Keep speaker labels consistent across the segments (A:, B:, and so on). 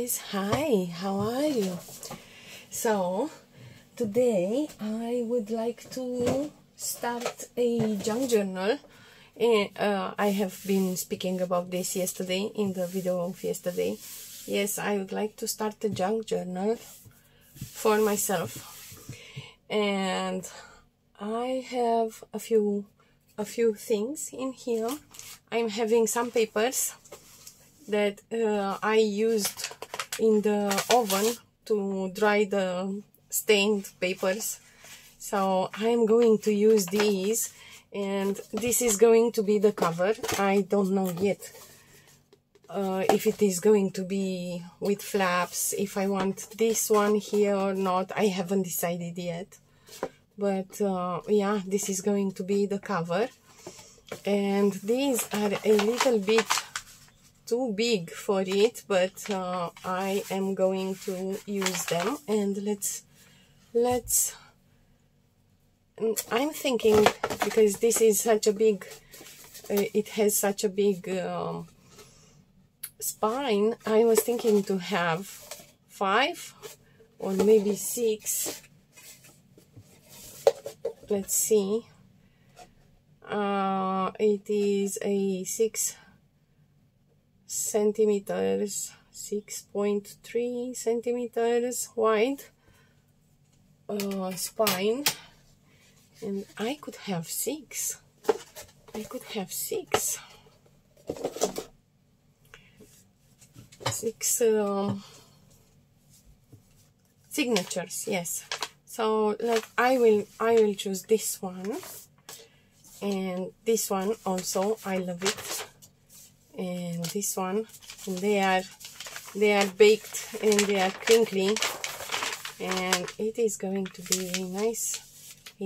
A: guys, hi, how are you? So today I would like to start a junk journal. I have been speaking about this yesterday in the video of yesterday. Yes, I would like to start a junk journal for myself, and I have a few things in here. I'm having some papers that I used in the oven to dry the stained papers, so I'm going to use these, and this is going to be the cover. I don't know yet if it is going to be with flaps, if I want this one here or not. I haven't decided yet, but yeah, this is going to be the cover, and these are a little bit too big for it, but I am going to use them. And let's I'm thinking, because this is such a big it has such a big spine, I was thinking to have 5 or maybe 6. Let's see, it is a 6 centimeters, 6.3 centimeters wide spine, and I could have 6. I could have 6 signatures. Yes, so I will choose this one, and this one also, I love it, and this one, and they are baked and they are crinkly, and it is going to be a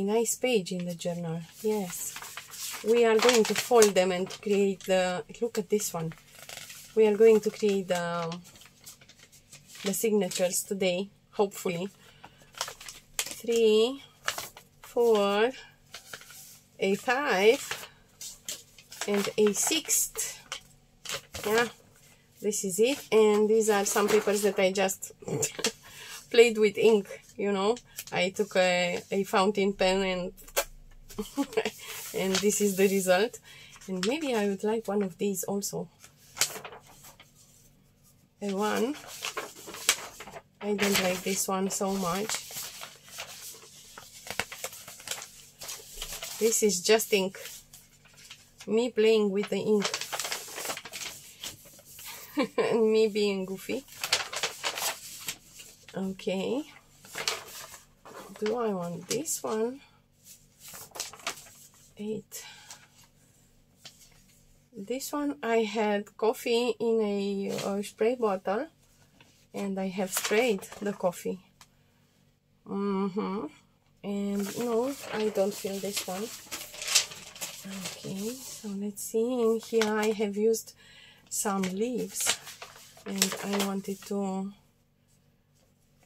A: nice page in the journal. Yes, we are going to fold them and create the, look at this one, we are going to create the signatures today, hopefully. 3, 4, a 5, and a 6th. Yeah, this is it. And these are some papers that I just played with ink, you know. I took a fountain pen and and this is the result. And maybe I would like one of these also. A one. I don't like this one so much. This is just ink, me playing with the ink and me being goofy. Okay, do I want this one? 8. This one, I had coffee in a spray bottle, and I have sprayed the coffee. And no, I don't feel this one. Okay, so let's see. In here I have used some leaves, and I wanted to,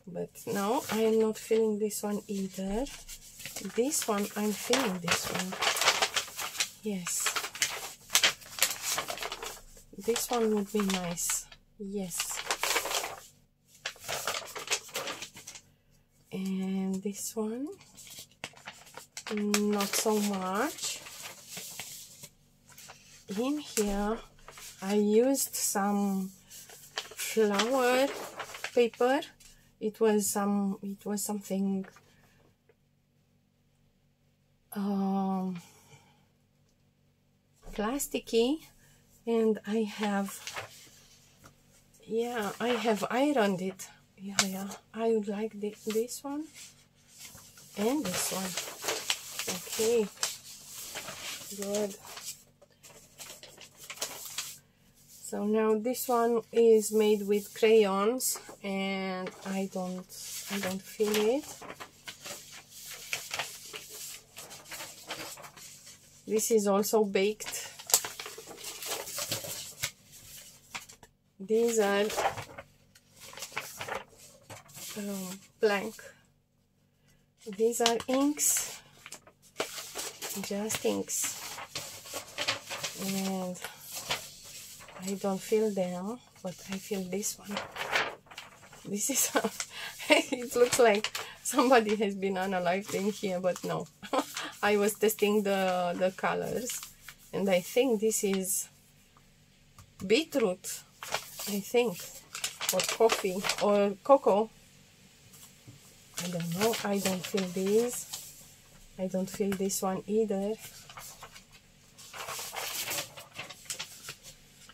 A: but no, I am not feeling this one either. This one, I'm feeling this one. Yes, this one would be nice. Yes. And this one, not so much. In here I used some flower paper. It was something plasticky, and I have ironed it. Yeah, I would like this one and this one. Okay, good. So now this one is made with crayons, and I don't feel it. This is also baked. These are blank. These are inks, just inks, and I don't feel them, but I feel this one. This is it looks like somebody has been unalived in here, but no. I was testing the colors, and I think this is beetroot, I think, or coffee or cocoa. I don't know. I don't feel this. I don't feel this one either.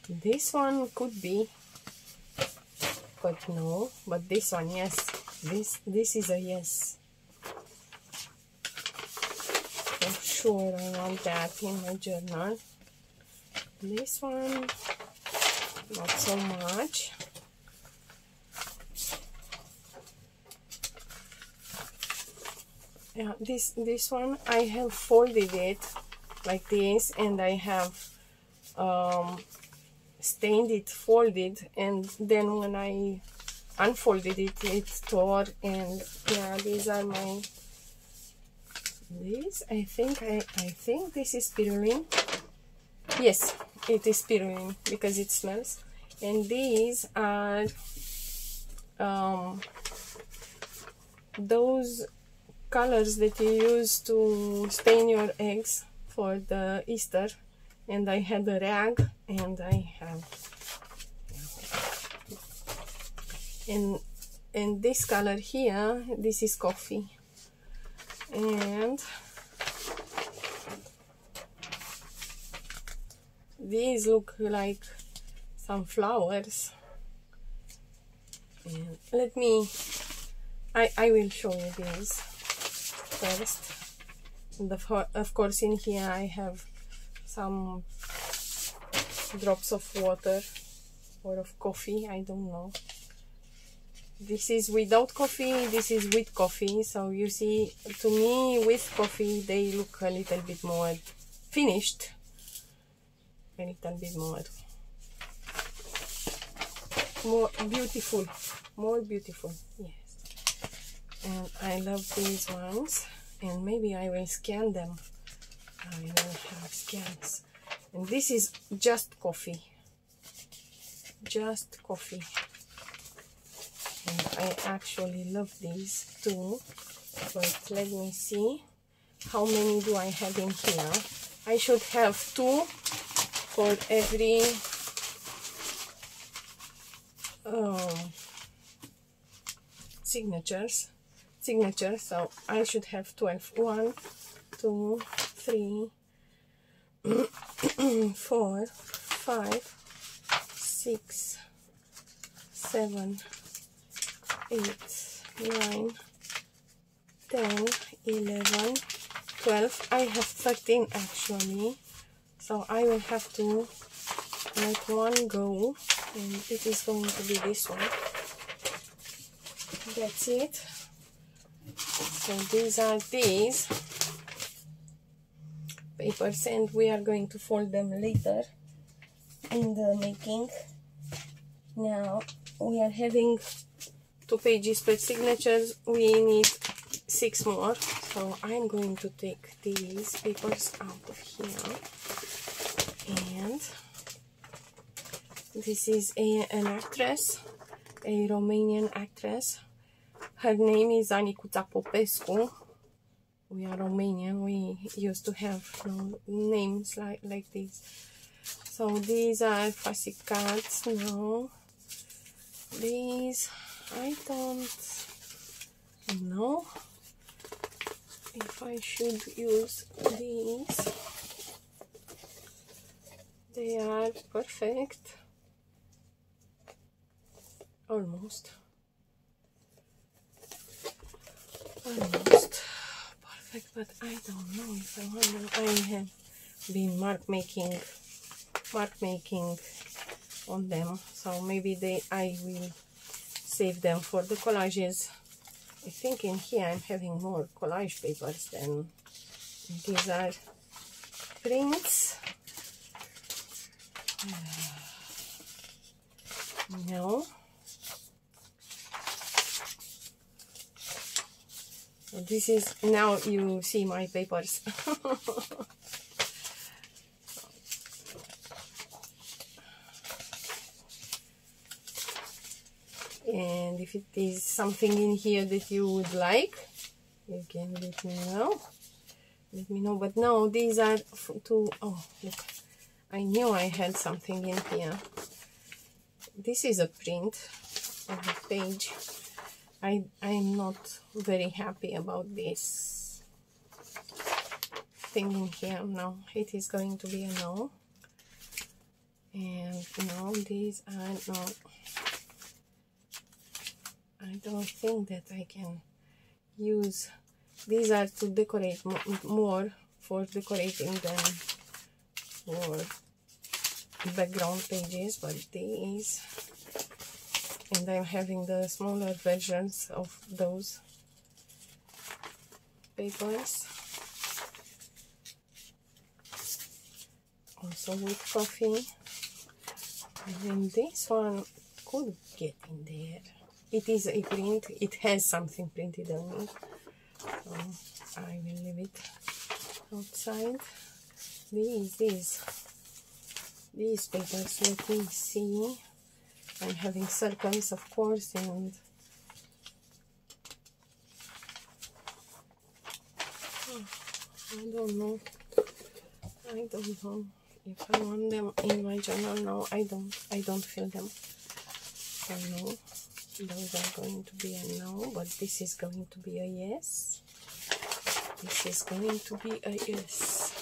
A: This one could be, but no. But this one, yes. This is a yes. For sure, I want that in my journal. This one, not so much. Yeah, this one I have folded it like this, and I have stained it, folded, and then when I unfolded it, it tore. And yeah, these are my, these I think this is spirulina. Yes, it is spirulina because it smells. And these are those colors that you use to stain your eggs for the Easter. And I had a rag, and I have, and this color here, this is coffee, and these look like some flowers. And let me, I will show you these first. And of course in here I have some drops of water or of coffee, I don't know. This is without coffee, this is with coffee. So you see, to me with coffee they look a little bit more finished, a little bit more beautiful, more beautiful, yes. And I love these ones, and maybe I will scan them. I will have scans. And this is just coffee, just coffee. And I actually love these too. But let me see, how many do I have in here? I should have 2 for every signature, so I should have 12. 1, 2, 3, 4, 5, 6, 7, 8, 9, 10, 11, 12. I have 13 actually, so I will have to let one go, and it is going to be this one. That's it. So these are these papers, and we are going to fold them later in the making. Now we are having 2 pages per signatures. We need 6 more, so I'm going to take these papers out of here. And this is an actress, a Romanian actress. Her name is Anicuța Popescu. We are Romanian, we used to have names like this. So these are fascicats. No, these I don't know if I should use these. They are perfect, almost perfect, but I don't know if I want them. I have been mark making on them, so maybe I will save them for the collages. I think in here I'm having more collage papers than these are prints. No. This is, now you see my papers. And if it is something in here that you would like, you can let me know. Let me know. But no, these are to, oh look, I knew I had something in here. This is a print of the page. I'm not very happy about this thing in here. No, it is going to be a no. And no, these are not. I don't think that I can use. These are to decorate more for decorating than for background pages, but these, and I'm having the smaller versions of those papers, also with coffee. And then this one could get in there. It is a print, it has something printed on it, so I will leave it outside. These papers, let me see. I'm having circles, of course, and I don't know if I want them in my journal. No, I don't feel them. So no, those are going to be a no, but this is going to be a yes. This is going to be a yes.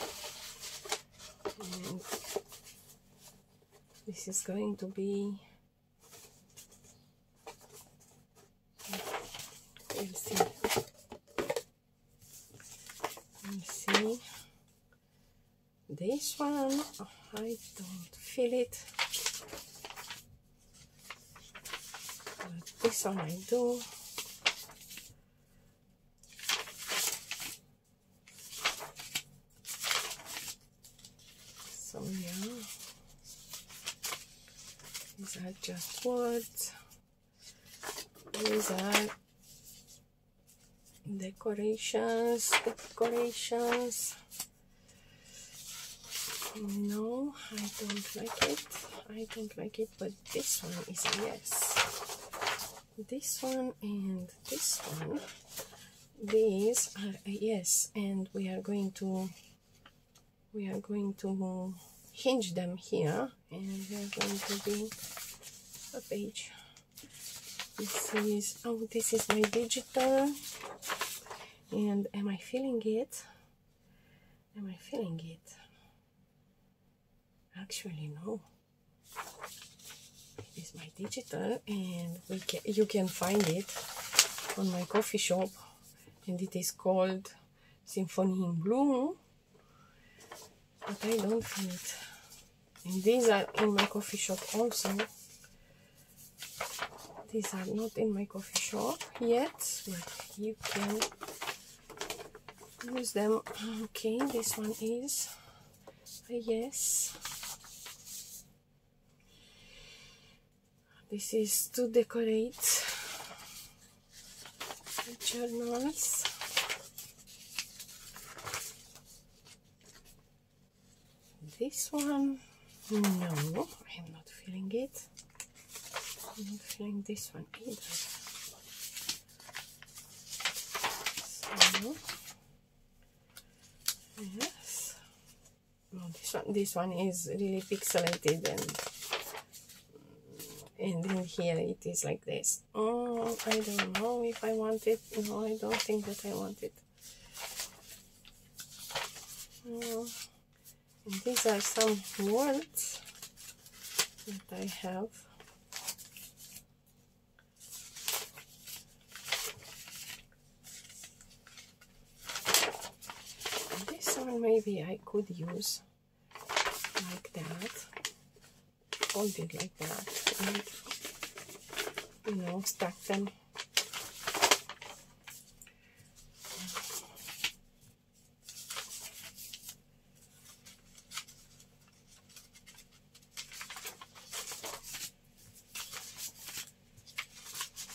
A: And this is going to be, we'll see. Let me see. This one, oh, I don't feel it. But this one I do. So yeah, these are just words. These are decorations. No, I don't like it. I don't like it, but this one is a yes. This one and this one, these are a yes, and we are going to hinge them here, and we are going to be a page. This is my digital, and am I feeling it? Am I feeling it? Actually, no. It is my digital, and you can find it on my coffee shop, and it is called Symphony in Blue, but I don't feel it. And these are in my coffee shop also. These are not in my coffee shop yet, but you can use them. Okay, this one is a yes. This is to decorate journals. This one, no, I am not feeling it. I'm not feeling this one either. So, yes. No, this one is really pixelated, and in here it is like this. Oh, I don't know if I want it. No, I don't think that I want it. And these are some words that I have. This one maybe I could use like that. Hold it like that, and stack them.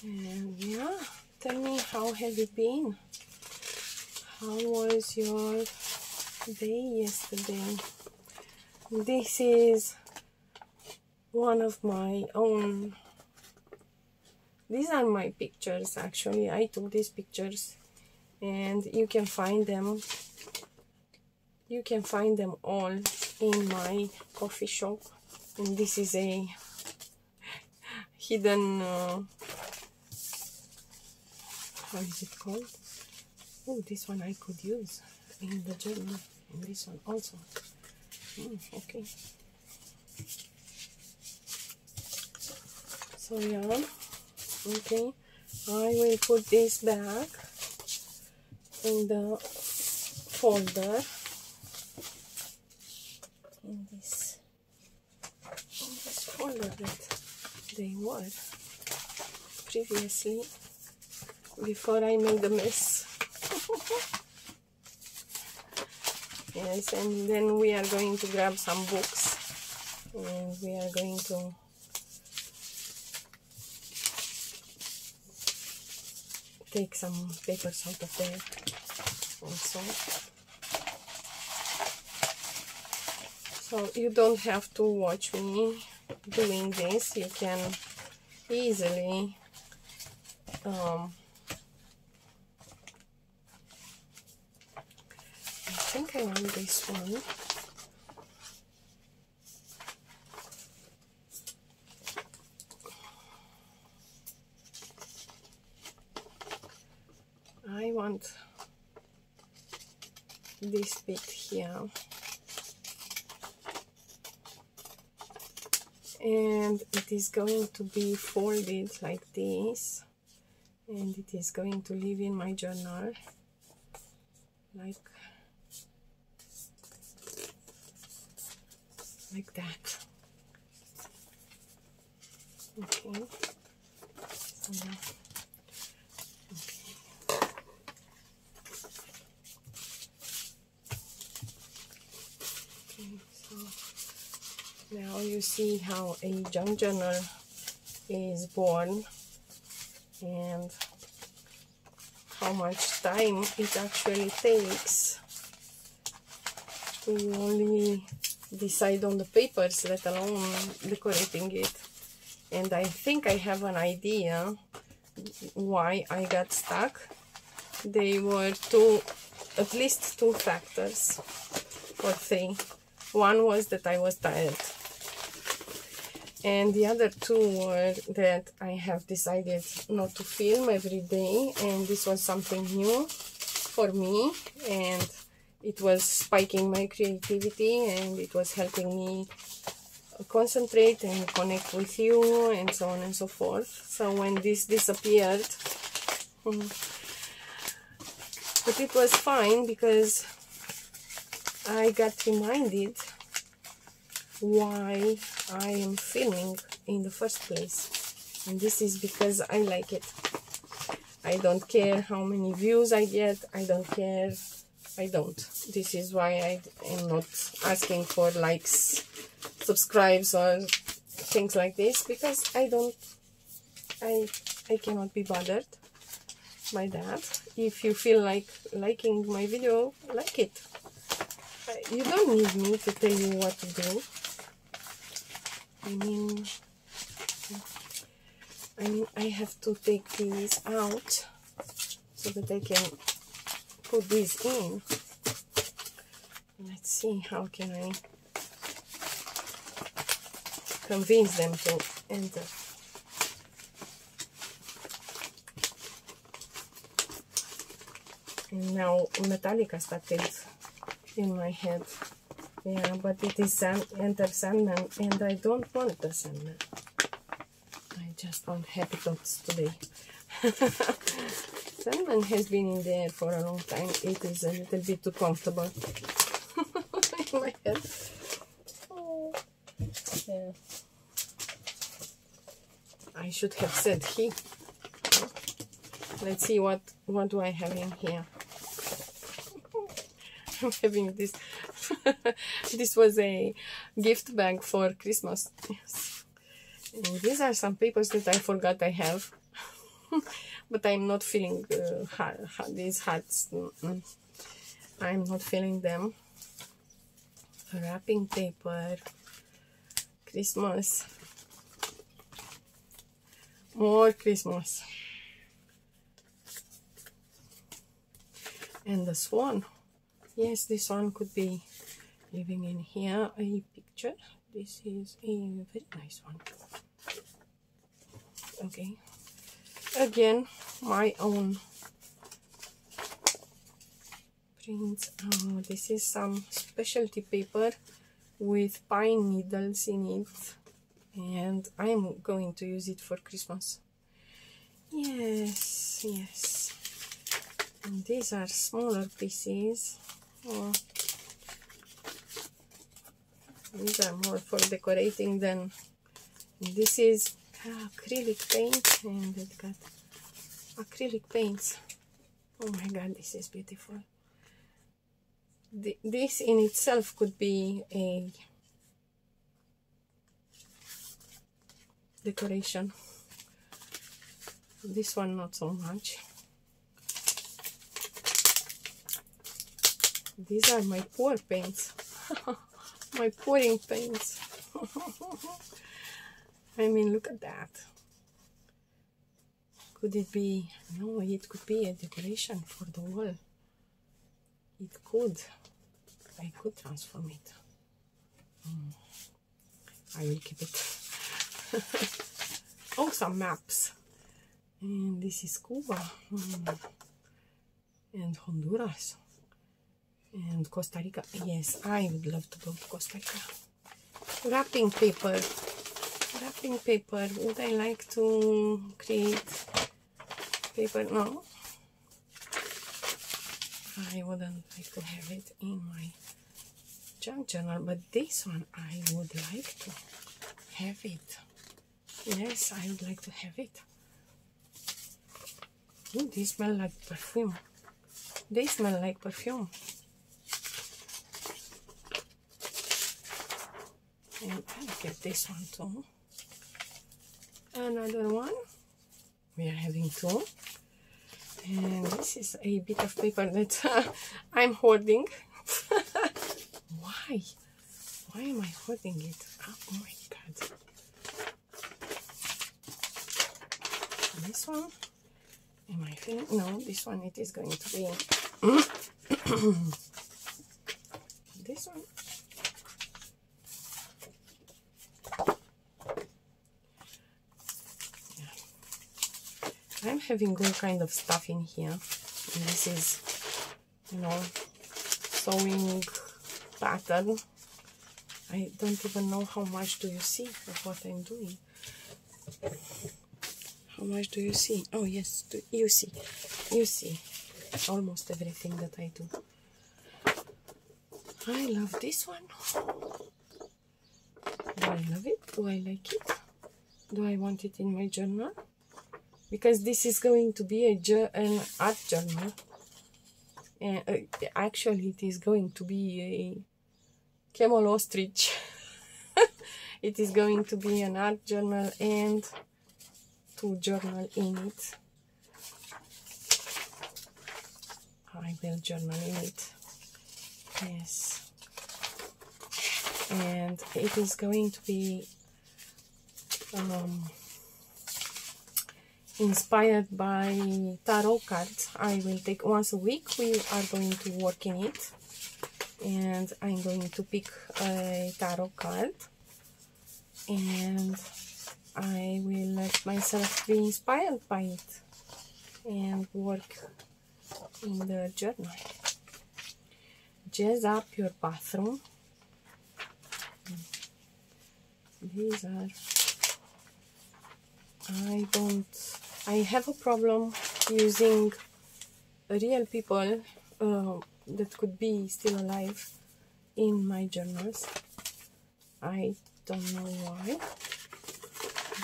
A: And yeah, tell me, how have you been? How was your day yesterday? This is one of my own These are my pictures. Actually, I took these pictures, and you can find them. You can find them all in my coffee shop. And this is a hidden. How is it called? Oh, this one I could use in the journal, and this one also. Okay. So yeah, okay. I will put this back in the folder. In this folder that they were previously, before I made a mess. Yes, and then we are going to grab some books, and we are going to take some papers out of there also. So you don't have to watch me doing this. You can easily I think I want this one. I want this bit here. And it is going to be folded like this, and it is going to live in my journal like that. Okay. So now, now you see how a junk journal is born and how much time it actually takes to only decide on the papers, let alone decorating it. And I think I have an idea why I got stuck. They were at least two factors, or three. One was that I was tired, and the other two were that I have decided not to film every day, and this was something new for me, and it was spiking my creativity, and it was helping me concentrate and connect with you, and so on and so forth. So when this disappeared, but it was fine because I got reminded why I am filming in the first place, and this is because I like it. I don't care how many views I get. I don't care. I don't. This is why I am not asking for likes, subscribes, or things like this, because I cannot be bothered by that. If you feel like liking my video, like it. You don't need me to tell you what to do. I mean, I have to take these out so that I can put these in. Let's see, how can I convince them to enter. And now Metallica started in my head. Yeah, but it is Enter Sandman, and I don't want the Sandman. I just want happy thoughts today. Sandman has been in there for a long time. It is a little bit too comfortable in my head. Oh. Yeah. I should have said he. Let's see what do I have in here. I'm having this. This was a gift bag for Christmas. Yes. And these are some papers that I forgot I have. But I'm not feeling these hats. I'm not feeling them. Wrapping paper. Christmas. More Christmas. And the swan. Yes, this one could be living in here. A picture. This is a very nice one. Okay. Again, my own prints. This is some specialty paper with pine needles in it, and I'm going to use it for Christmas. Yes, yes. And these are smaller pieces. Oh, these are more for decorating than. This is acrylic paint, and it got acrylic paints. Oh my god, this is beautiful. This in itself could be a decoration. This one not so much. These are my pour paints. My pouring paints. I mean, look at that. Could it be? No, it could be a decoration for the wall. It could. I could transform it. I will keep it. Oh, some maps. And this is Cuba. And Honduras. And Costa Rica. Yes, I would love to go to Costa Rica. Wrapping paper. Wrapping paper. Would I like to create paper? No. I wouldn't like to have it in my junk journal, but this one I would like to have it. Yes, I would like to have it. Ooh, they smell like perfume. They smell like perfume. And I'll get this one too. Another one. We are having two. And this is a bit of paper that I'm hoarding. Why? Why am I hoarding it? Oh my god. This one? Am I feeling? No, this one it is going to be. This one. I'm having all kind of stuff in here, and this is, you know, sewing pattern. I don't even know how much do you see of what I'm doing. How much do you see? Oh yes, you see almost everything that I do. I love this one. Do I love it? Do I like it? Do I want it in my journal? Because this is going to be an art journal. And actually it is going to be a camel ostrich. It is going to be an art journal and to journal in it. I will journal in it. Yes. And it is going to be inspired by tarot cards. I will take once a week. We are going to work in it, and I'm going to pick a tarot card, and I will let myself be inspired by it and work in the journal. Jazz up your bathroom. These are, I have a problem using real people that could be still alive in my journals. I don't know why,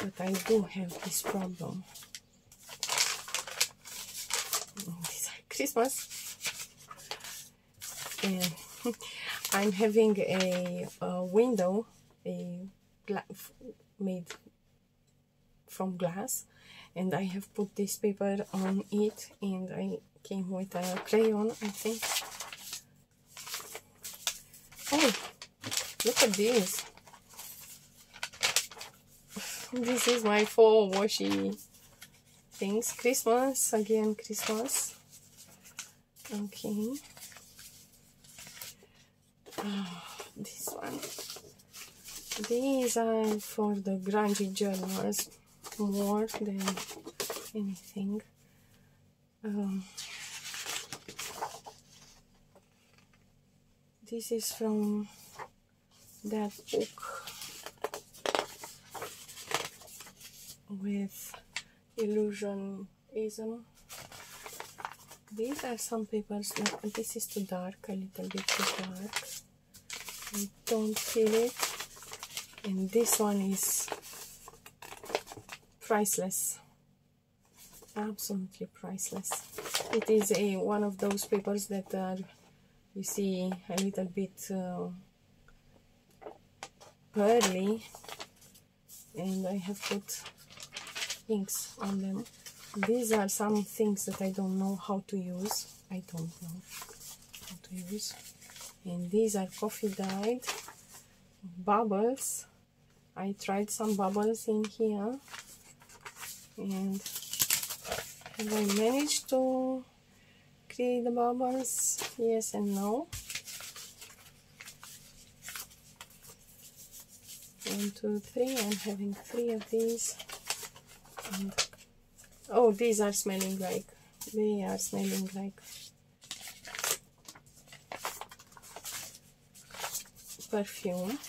A: but I do have this problem. These are Christmas. And I'm having a window made from glass, and I have put this paper on it, and I came with a crayon, I think. Oh, look at this. This is my fall washi things. Christmas, again Christmas. Okay. This one. These are for the grungy journals more than anything. This is from that book with illusionism. These are some papers. This is too dark, a little bit too dark. I don't feel it. And this one is priceless, absolutely priceless. It is one of those papers that are, you see, a little bit pearly, and I have put inks on them. These are some things that I don't know how to use. I don't know how to use. And these are coffee dyed bubbles. I tried some bubbles in here, and have I managed to create the bubbles? Yes and no. 1, 2, 3. I'm having 3 of these. And oh, these are smelling like, they are smelling like perfume.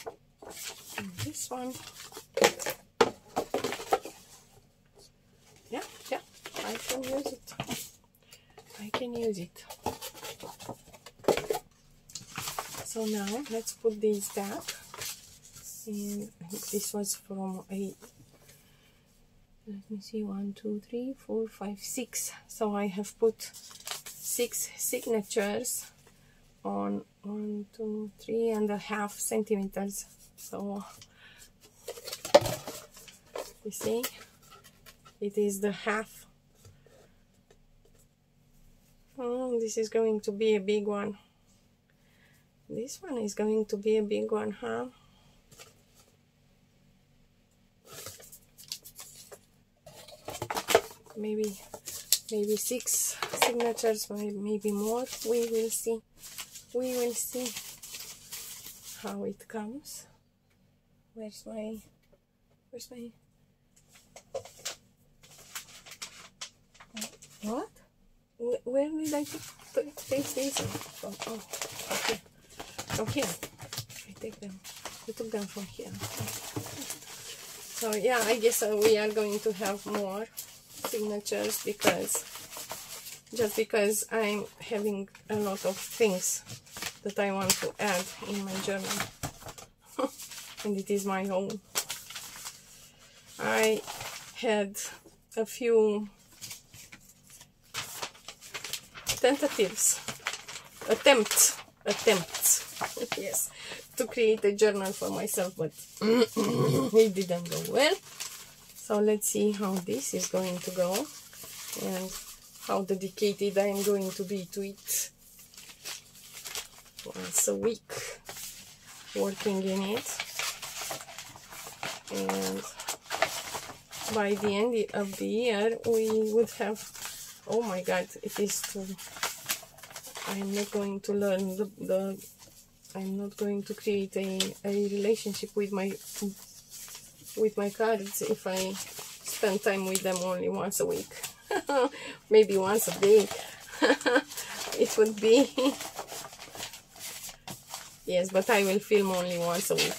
A: And this one, yeah, I can use it. I can use it. So now let's put these back. And this was from a, let me see, 1, 2, 3, 4, 5, 6. So I have put 6 signatures on 1, 2, 3.5 centimeters. So you see, it is the half. Oh, this is going to be a big one. This one is going to be a big one, huh? Maybe 6 signatures, maybe more. We will see. We will see how it comes. Where's my what? Where did I take these from? Oh, okay. From here. I take them. I took them from here. So yeah, I guess we are going to have more signatures because I'm having a lot of things that I want to add in my journal. And it is my own. I had a few attempts, yes, to create a journal for myself, but it didn't go well. So let's see how this is going to go and how dedicated I am going to be to it. Once a week working in it, and by the end of the year we would have, oh my god, it is too, I'm not going to learn I'm not going to create a relationship with my cards if I spend time with them only once a week. Maybe once a day. It would be. Yes, but I will film only once a week.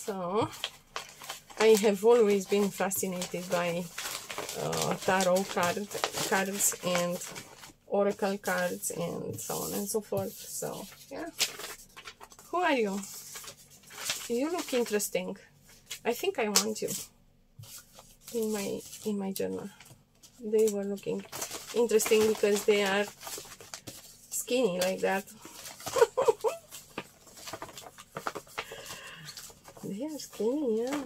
A: So I have always been fascinated by tarot cards and oracle cards and so on and so forth. So yeah, who are you? You look interesting. I think I want you in my journal. They were looking interesting because they are skinny like that. They are skinny, yeah.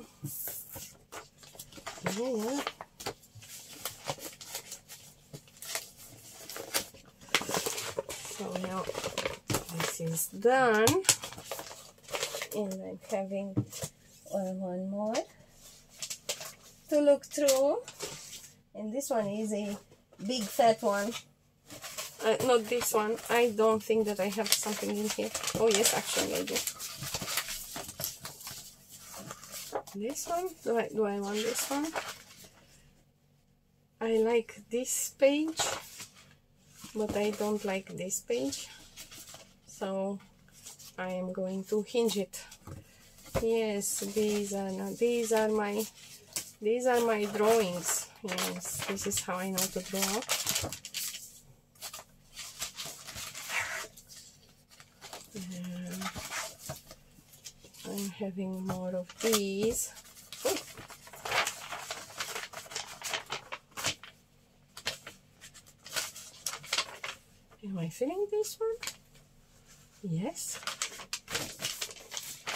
A: Yeah. now this is done, and I'm having one more to look through, and this one is a big fat one. Not this one. I don't think that I have something in here. Oh yes, actually I do. This one, do I want this one? I like this page, but I don't like this page, so I am going to hinge it. Yes, these are my drawings. Yes, this is how I know to draw. I'm having more of these. Oh. Am I feeling this one? Yes.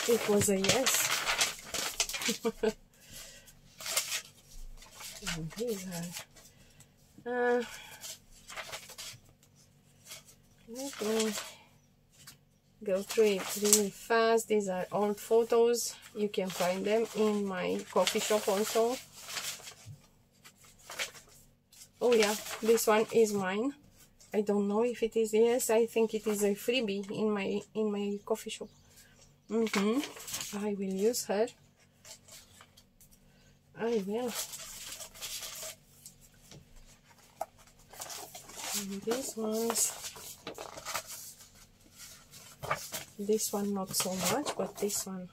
A: It was a yes. And these are... let me go through it really fast. These are old photos. You can find them in my coffee shop also. Oh yeah, this one is mine. I don't know if it is. Yes, I think it is a freebie in my coffee shop. I will use her. I will. And these ones. This one not so much, but this one.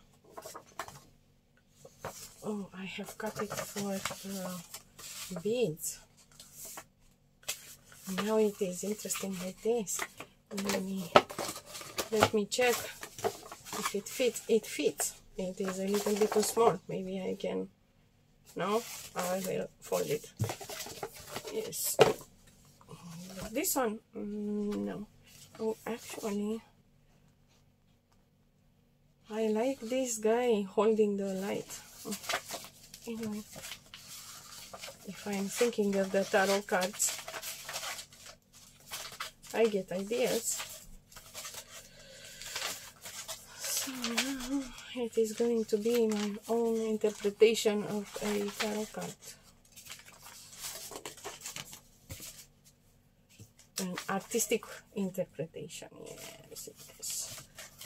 A: Oh, I have cut it for beads. Now it is interesting like this. Let me check if it fits. It fits. It is a little bit too small. Maybe I can. No, I will fold it. Yes. This one, no. Oh, actually, I like this guy holding the light. Oh. Anyway, if I'm thinking of the tarot cards, I get ideas. So now it is going to be my own interpretation of a tarot card. An artistic interpretation, yes, it is.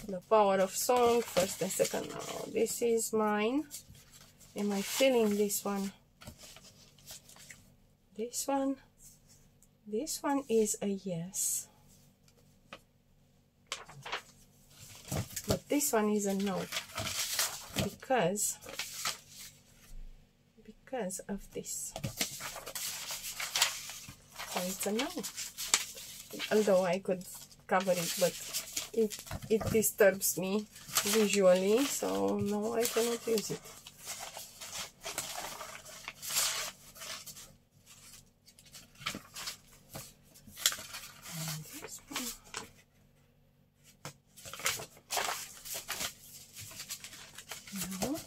A: The power of song, first and second. Now, this is mine. Am I feeling this one? This one? This one is a yes. But this one is a no. Because of this. So it's a no. Although I could cover it, but it disturbs me visually, so no, I cannot use it. And this one. No.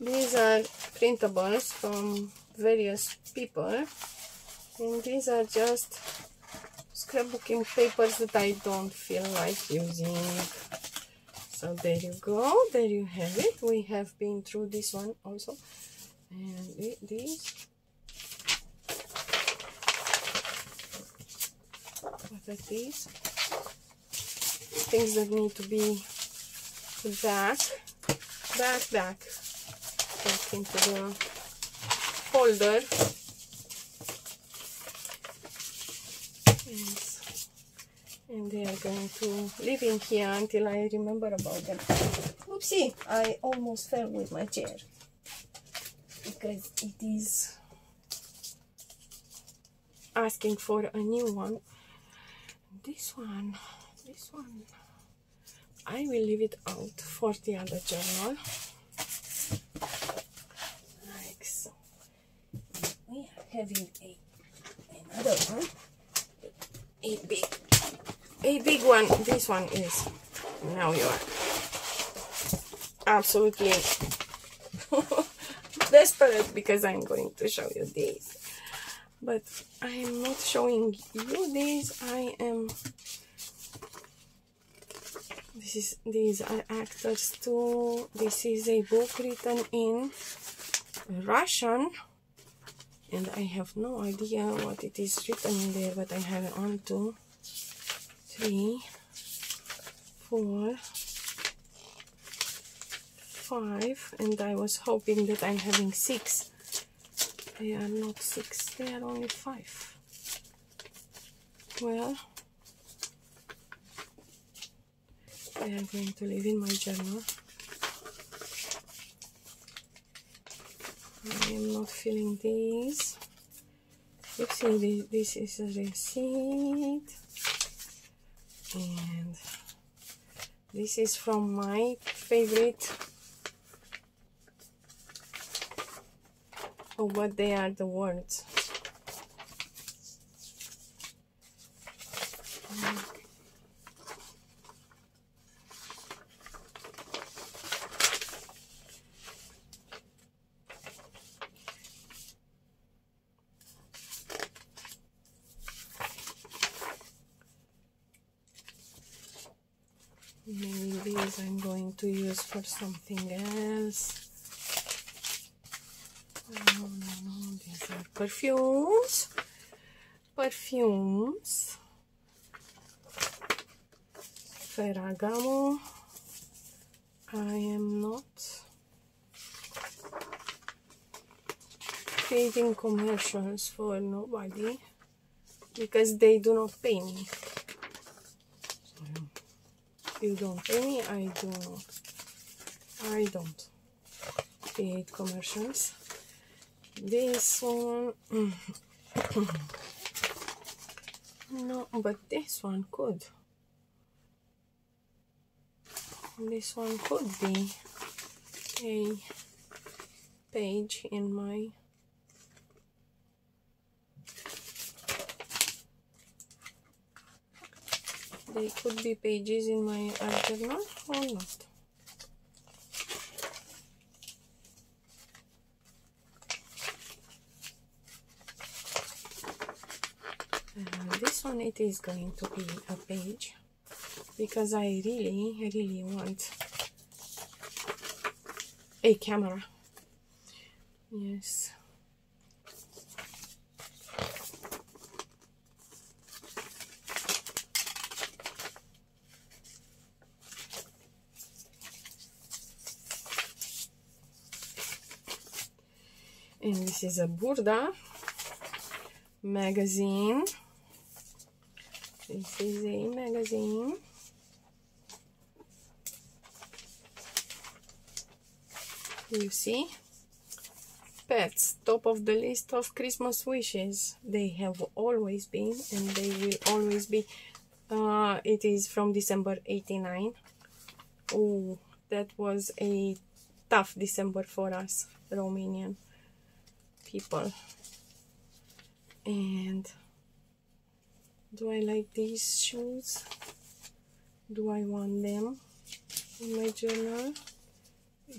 A: These are printables from various people, and these are just scrapbooking papers that I don't feel like using. So there you go, there you have it. We have been through this one also. And these, what are these? Things that need to be back into the folder. Yes. And they are going to live in here until I remember about them. Oopsie, I almost fell with my chair because it is asking for a new one. This one, I will leave it out for the other journal. Like so. We are having another one. A big one. This one is, now you are absolutely desperate because I'm going to show you this. but I am not showing you these. These are actors too. This is a book written in Russian, and I have no idea what it is written in there, but I have 1, 2, 3, 4, 5, and I was hoping that I'm having 6. They are not 6, they are only 5. Well, they are going to live in my journal. I am not filling these. You see, this is a receipt, and this is from my favorite. Oh, what they are, the words. Maybe these I'm going to use for something else. No, these are perfumes. Perfumes. Ferragamo. I am not creating commercials for nobody because they do not pay me. You don't pay me, I don't create commercials. This one no, but this one could. This one could be a page in my they could be pages in my art journal or not. This one, it is going to be a page because I really want a camera. Yes. And this is a Burda magazine. This is a magazine. You see? Pets, top of the list of Christmas wishes. They have always been and they will always be. It is from December 89. Oh, that was a tough December for us, Romanian people. And do I like these shoes? Do I want them in my journal?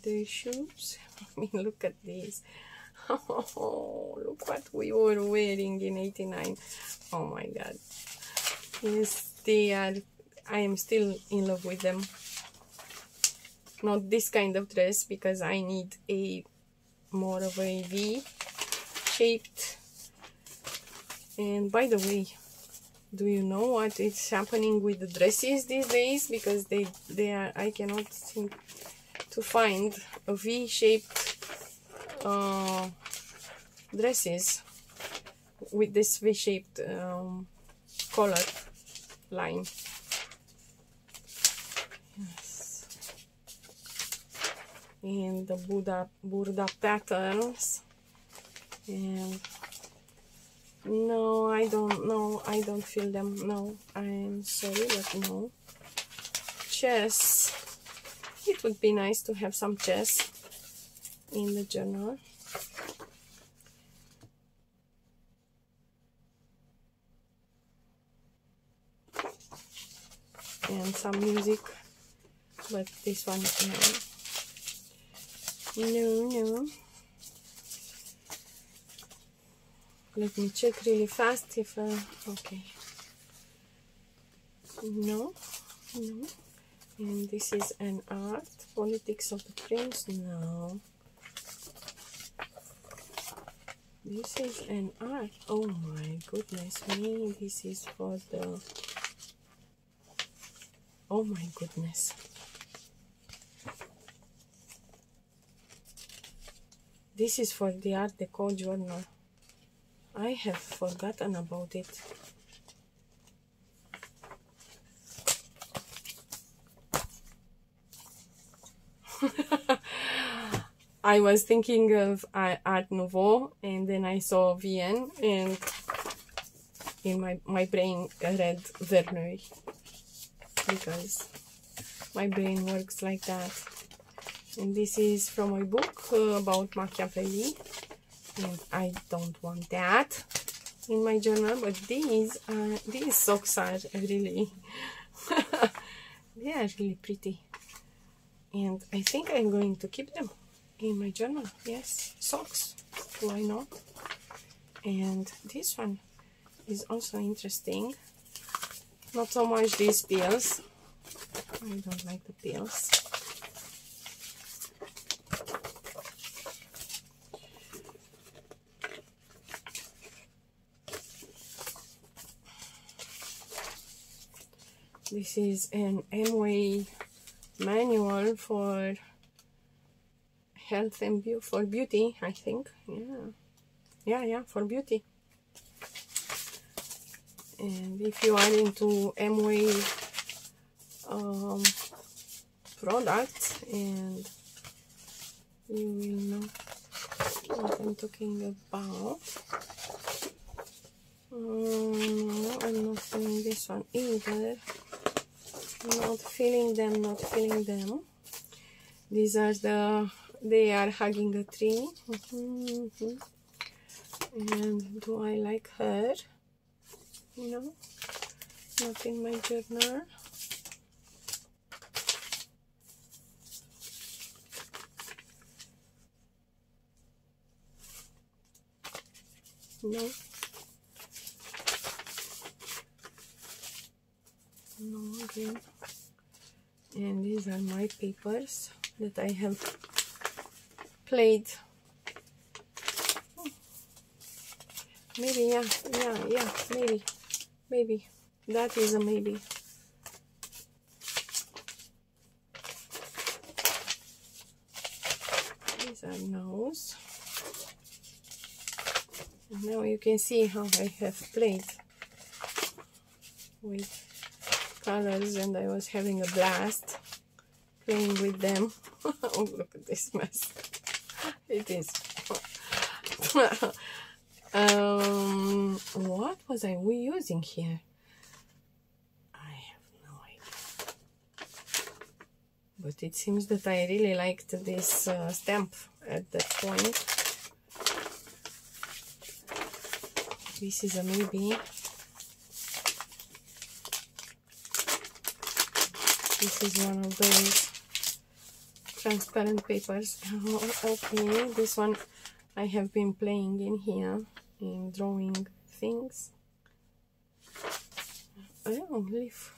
A: The shoes? I mean, look at these. Oh, look what we were wearing in 89. Oh my god. Yes, they are. I am still in love with them. Not this kind of dress because I need a more of a V shaped. And by the way, do you know what is happening with the dresses these days? Because they are, I cannot seem to find a V-shaped dresses with this V-shaped collar line. Yes. And the Burda patterns. And no, I don't feel them. No, I'm sorry, but no. Chess. It would be nice to have some chess in the journal. And some music, but this one, no. Let me check really fast if okay. No. And this is an art. Politics of the Prince. No. This is an art. Oh my goodness me. This is for the... Oh my goodness. This is for the Art Deco journal. I have forgotten about it. I was thinking of Art Nouveau, and then I saw Vienne, and in my brain read Verneuil, because my brain works like that. And this is from a book about Machiavelli, and I don't want that in my journal. But these socks are really they are really pretty, and I think I'm going to keep them in my journal. Yes, socks, why not? And this one is also interesting. Not so much these pills. I don't like the pills. This is an Amway manual for health and for beauty, I think. Yeah, for beauty. And if you are into Amway products, and you will know what I'm talking about. No, I'm not feeling this one either. Not feeling them. These are they are hugging a tree. And do I like her? No, not in my journal. No. No again. And these are my papers that I have played. Maybe, yeah, maybe. That is a maybe. These are no's. And now you can see how I have played with colors, and I was having a blast playing with them. Oh, look at this mess. It is. What was I using here? I have no idea. But it seems that I really liked this stamp at that point. This is a maybe. This is one of those transparent papers. Okay, this one I have been playing in here, in drawing things. Oh, leaf.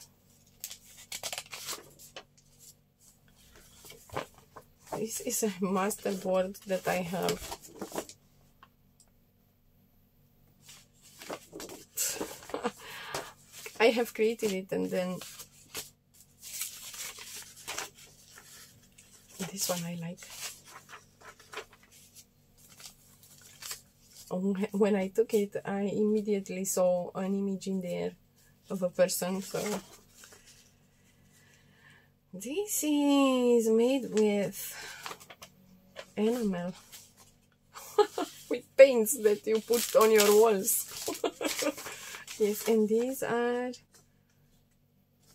A: This is a master board that I have. I have created it, and then this one I like. When I took it, I immediately saw an image in there of a person. So this is made with enamel, with paints that you put on your walls. Yes, and these are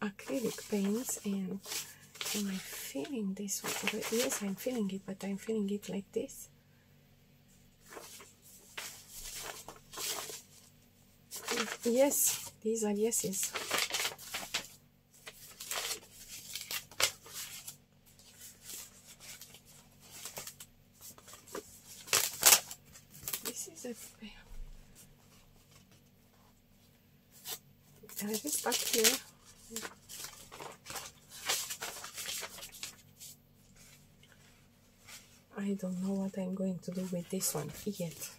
A: acrylic paints. And am I feeling this one? Yes, I'm feeling it, but I'm feeling it like this. Yes, these are yeses. This is a I have stuck here. I don't know what I'm going to do with this one yet.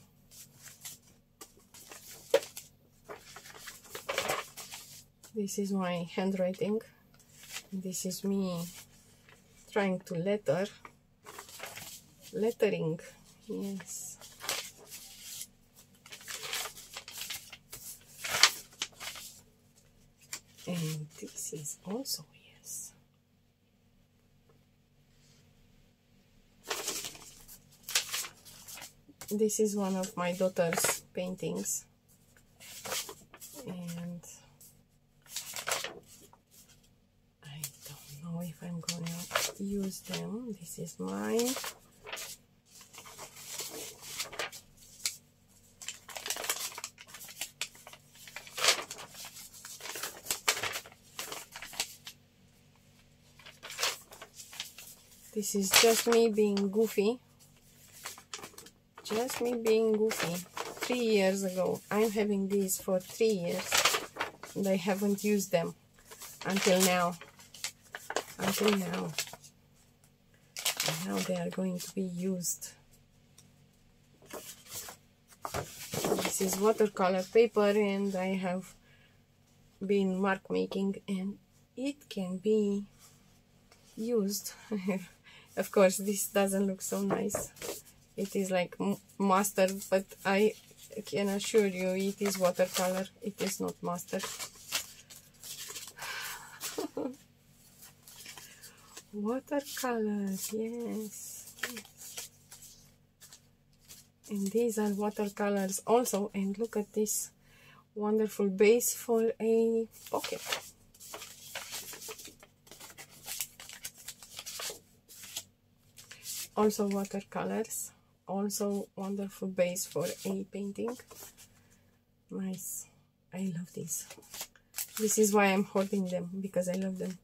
A: This is my handwriting. This is me trying to lettering, yes. And this is also, yes. This is one of my daughter's paintings, and I don't know if I'm gonna use them. This is mine. This is just me being goofy. Just me being goofy. 3 years ago. I'm having these for 3 years. And I haven't used them until now. Until now. And now they are going to be used. This is watercolor paper, and I have been mark making, and it can be used. Of course, this doesn't look so nice. It is like mustard, but I can assure you it is watercolor. It is not mustard. Watercolors, yes. And these are watercolors also. And look at this wonderful base for a pocket. Also watercolors, also wonderful base for a painting. Nice. I love these. This is why I'm hoarding them, because I love them.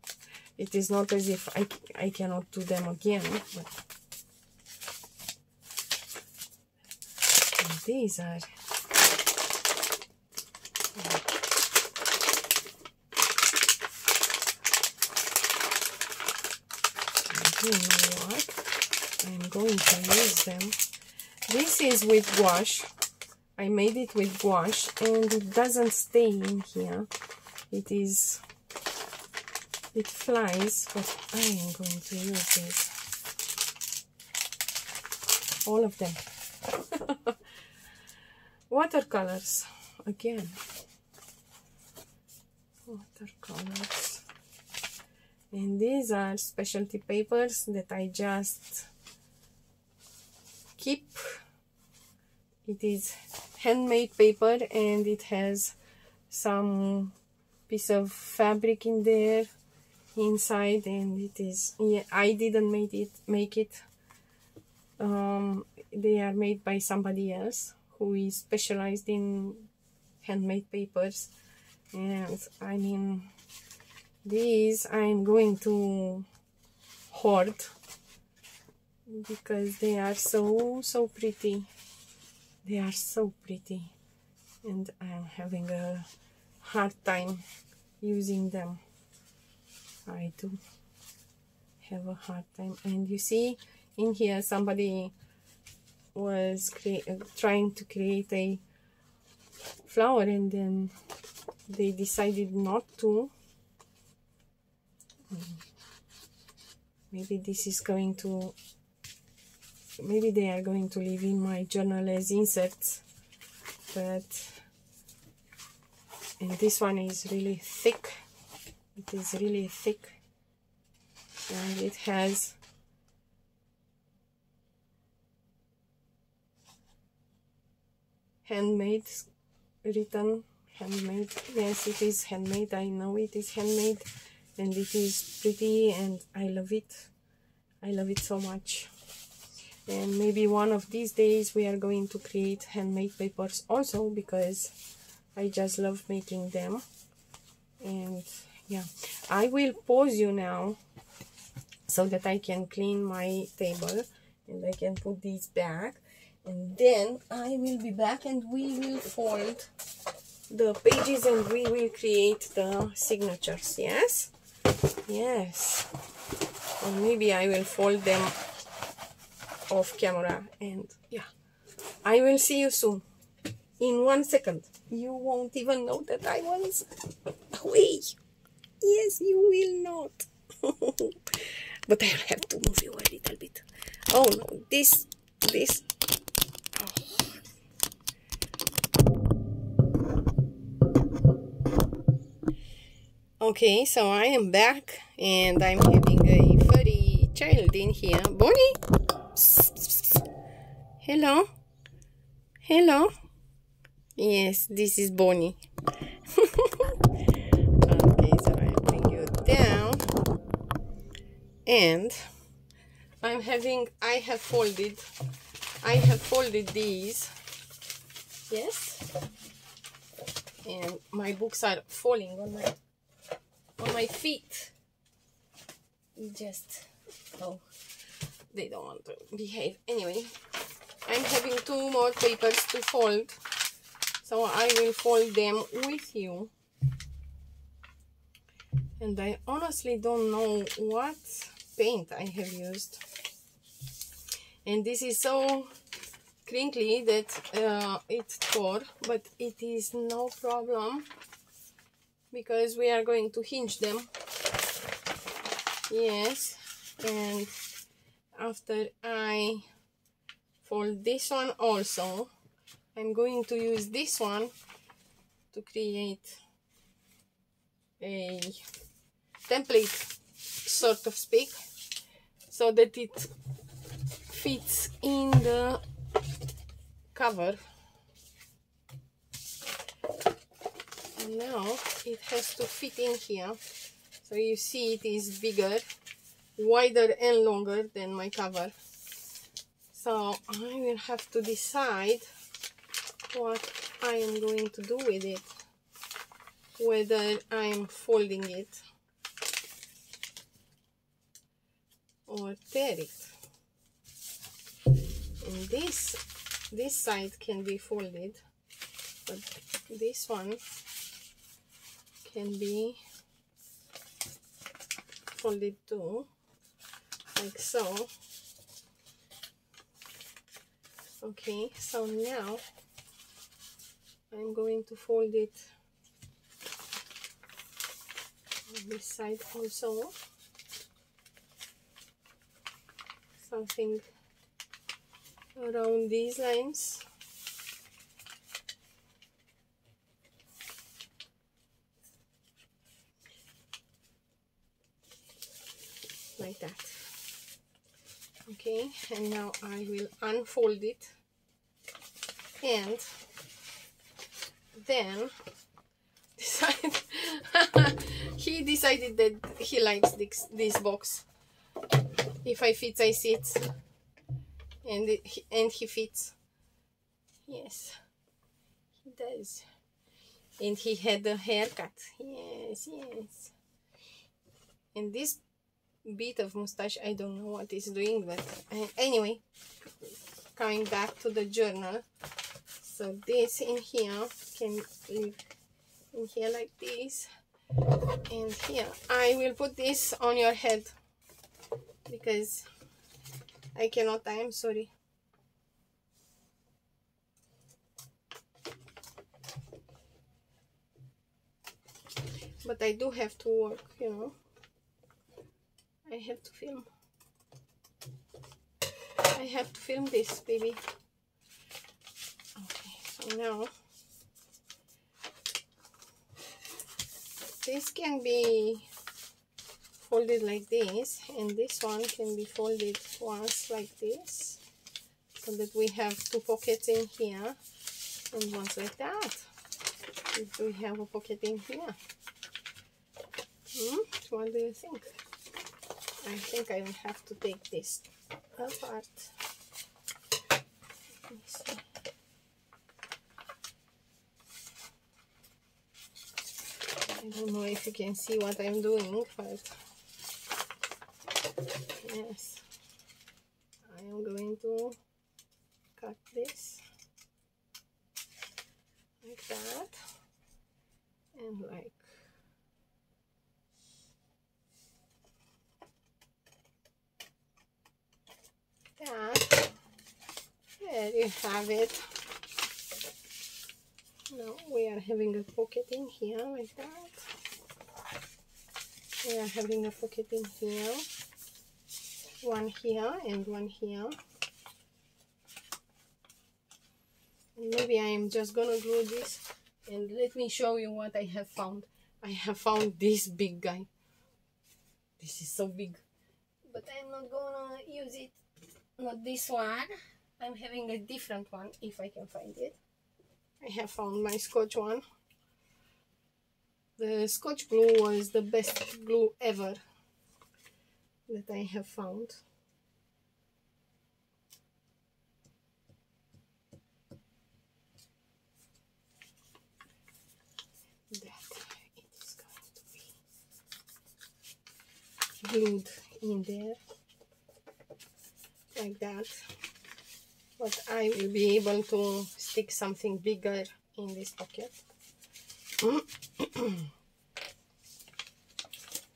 A: It is not as if I cannot do them again, but and these are you know what? I'm going to use them. This is with gouache. I made it with gouache, and it doesn't stay in here. It flies, but I am going to use this. All of them. Watercolors again. Watercolors. And these are specialty papers that I just keep. It is handmade paper, and it has some piece of fabric in there inside, and it is, yeah, I didn't make it. They are made by somebody else who is specialized in handmade papers. And I mean, these I'm going to hoard because they are so pretty. They are so pretty, and I'm having a hard time using them. I do have a hard time. And you see in here somebody was trying to create a flower, and then they decided not to. Maybe this is going to, maybe they are going to live in my journal as inserts, but, and this one is really thick. It is really thick, and it has handmade written. Handmade, yes, it is handmade. I know it is handmade, and it is pretty, and I love it. I love it so much. And maybe one of these days we are going to create handmade papers also, because I just love making them. And yeah, I will pause you now so that I can clean my table and I can put these back, and then I will be back and we will fold the pages and we will create the signatures. Yes? Yes. Or maybe I will fold them off camera, and yeah, I will see you soon. In 1 second. You won't even know that I was away. Yes, you will not. But I'll have to move you a little bit. Oh no, this. Okay, so I am back and I'm having a furry child in here. Bonnie? Hello? Hello? Yes, this is Bonnie. Okay, so I bring you down. And I have folded these. Yes? And my books are falling on my feet. They don't want to behave. Anyway, I'm having 2 more papers to fold, so I will fold them with you. And I honestly don't know what paint I have used, and this is so crinkly that it tore, but it is no problem because we are going to hinge them. Yes, and after I fold this one also, I'm going to use this one to create a template, sort of speak, so that it fits in the cover. And now it has to fit in here. So you see it is bigger, wider and longer than my cover. So I will have to decide what I am going to do with it. Whether I'm folding it or tear it. And this side can be folded, but this one can be folded too, like so. Okay, so now I'm going to fold it on this side also. Something around these lines. Like that. Okay, and now I will unfold it, and then decide. He decided that he likes this box. If I fit, I sit, and he fits. Yes, he does. And he had a haircut. Yes, yes. And this bit of mustache, I don't know what it's doing, but anyway, coming back to the journal. So this in here can live in here like this, and here I will put this on your head because I cannot. I am sorry. But I do have to work, you know. I have to film. I have to film this, baby. Okay, so now this can be folded like this, and this one can be folded once like this, so that we have 2 pockets in here, and once like that. If we have a pocket in here. What do you think? I think I will have to take this apart. Let me see. I don't know if you can see what I'm doing, but yes, I am going to cut this like that. and like that. There you have it. Now we are having a pocket in here like that. We are having a pocket in here, one here and one here. And maybe I am just gonna glue this, and let me show you what I have found. I have found this big guy. This is so big, but I'm not gonna use it. Not this one. I'm having a different one if I can find it. I have found my Scotch one. The Scotch glue was the best glue ever that I have found. That it is going to be glued in there like that. But I will be able to stick something bigger in this pocket.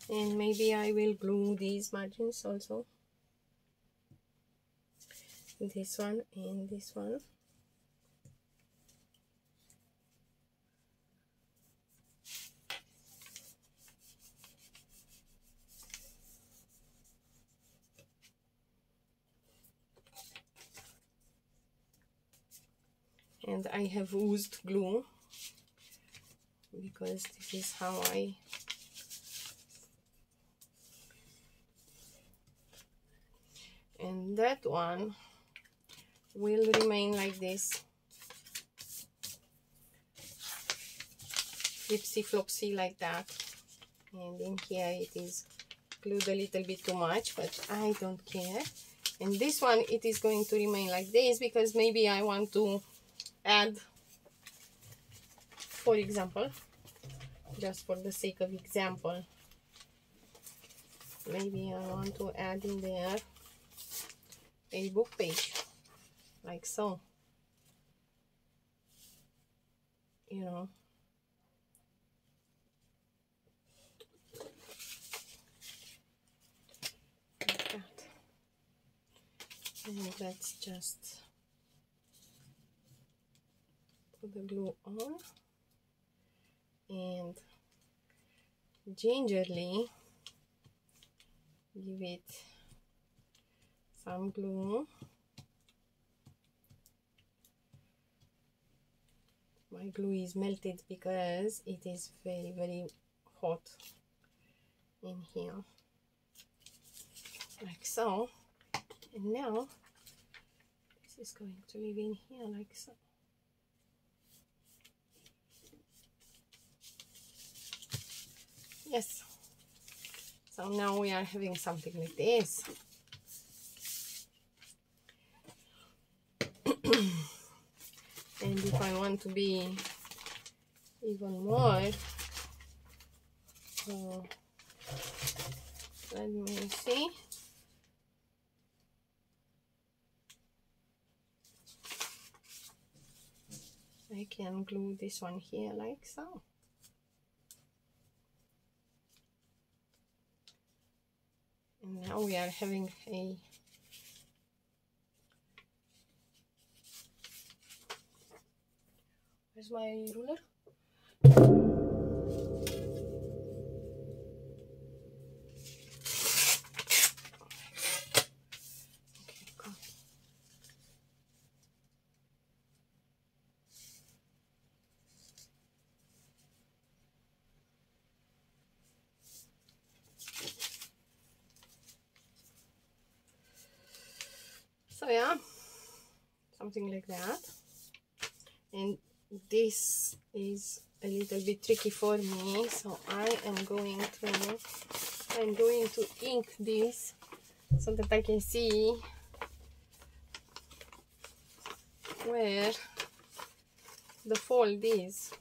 A: And maybe I will glue these margins also. This one and this one. And I have used glue because this is how I and that one will remain like this, flipsy flopsy like that, and in here it is glued a little bit too much, but I don't care. And this one, it is going to remain like this because maybe I want to add, for example, just for the sake of example, maybe I want to add in there a book page like so, you know. Like that. And let's just put the glue on and gingerly give it some glue. My glue is melted because it is very, very hot in here, like so. And now this is going to live in here like so. Yes. So now we are having something like this. And if I want to be even more, let me see. I can glue this one here like so. And now we are having a where's my ruler? Okay, go. So yeah, something like that. And this is a little bit tricky for me, so I am going to ink this so that I can see where the fold is.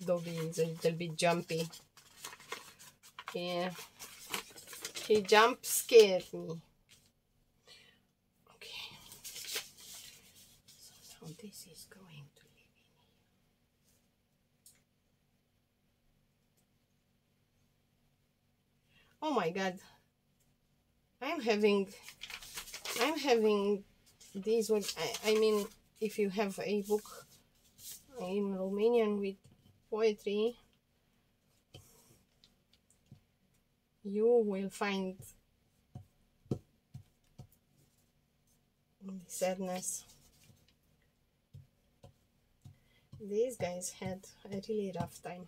A: Dobby is a little bit jumpy. Yeah, he jump scared me. Okay, this is going to live in here. Oh my god, I'm having these words. I mean, if you have a book in Romanian with poetry, you will find sadness. These guys had a really rough time.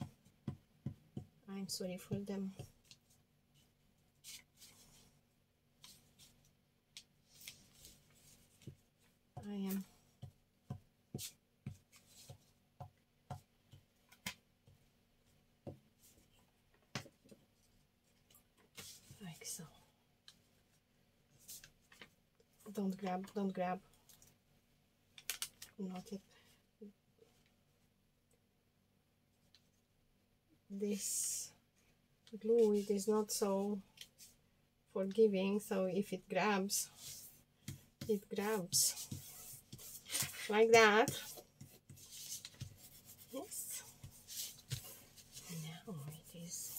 A: I'm sorry for them. I am. Like so. Don't grab, don't grab. Not it. This glue, it is not so forgiving, so if it grabs, it grabs. Like that. Yes. Now it is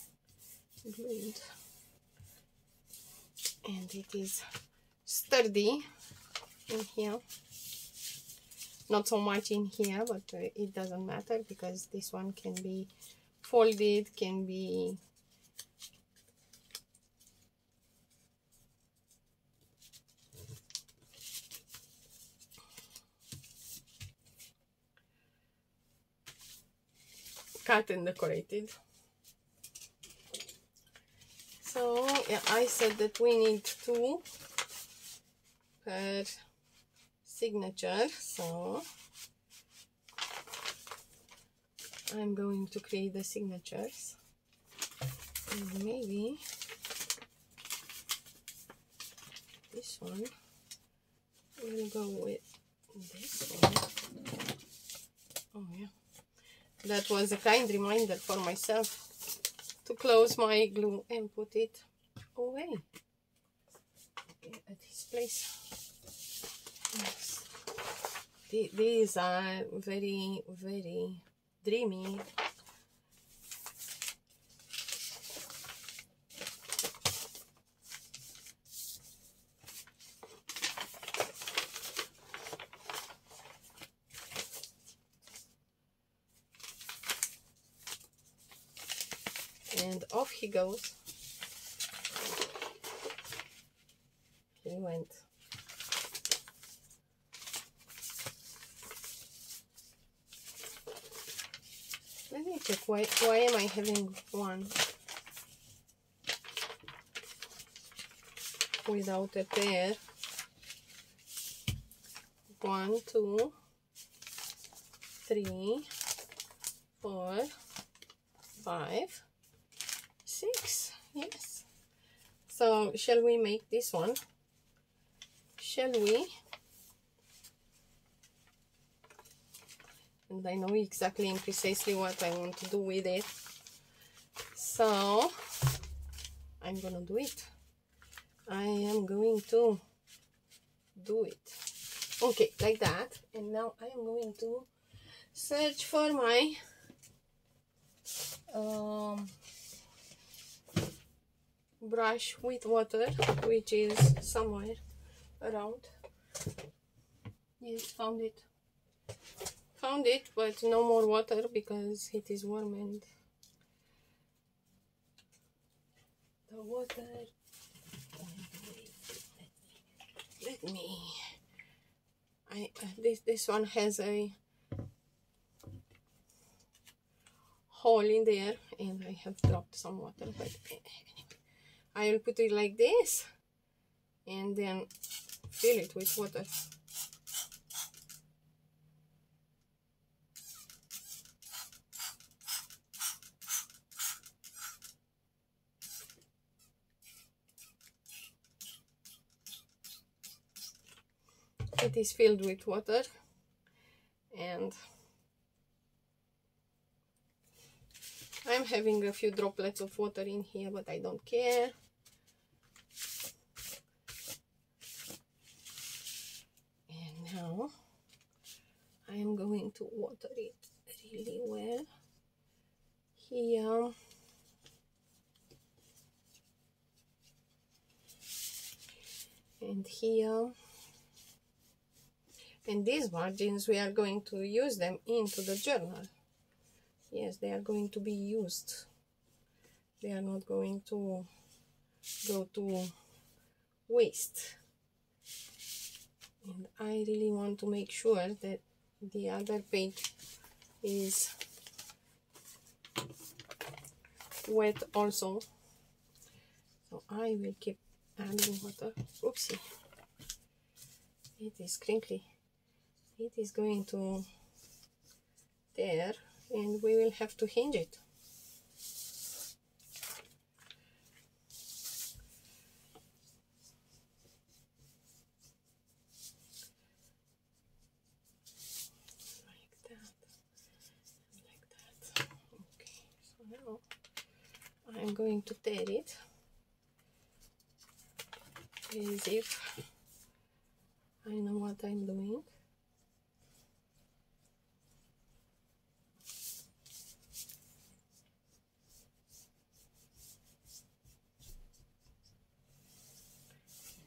A: glued. And it is sturdy in here. Not so much in here, but it doesn't matter because this one can be folded, can be cut and decorated. So yeah, I said that we need 2 per signature, so I'm going to create the signatures, and maybe this one will go with this one. Oh yeah, that was a kind reminder for myself to close my glue and put it away at his place. Yes. These are very, very dreamy. And off he goes. He went. Let me check why am I having one without a pair. 1, 2, 3, 4, 5, 6. Yes. So shall we make this one? Shall we? And I know exactly and precisely what I want to do with it. So I'm gonna do it. I am going to do it. Okay, like that. And now I am going to search for my brush with water, which is somewhere around. Yes, found it. Found it, but no more water because it is warm and the water. Let me. This one has a hole in there, and I have dropped some water. But anyway, I will put it like this, and then fill it with water. It is filled with water, and I'm having a few droplets of water in here, but I don't care. And now I am going to water it really well here. And here. And these margins, we are going to use them into the journal. Yes, they are going to be used. They are not going to go to waste. And I really want to make sure that the other page is wet also. So I will keep adding water. Oopsie. It is crinkly. It is going to tear and we will have to hinge it. I'm going to tear it as if I know what I'm doing.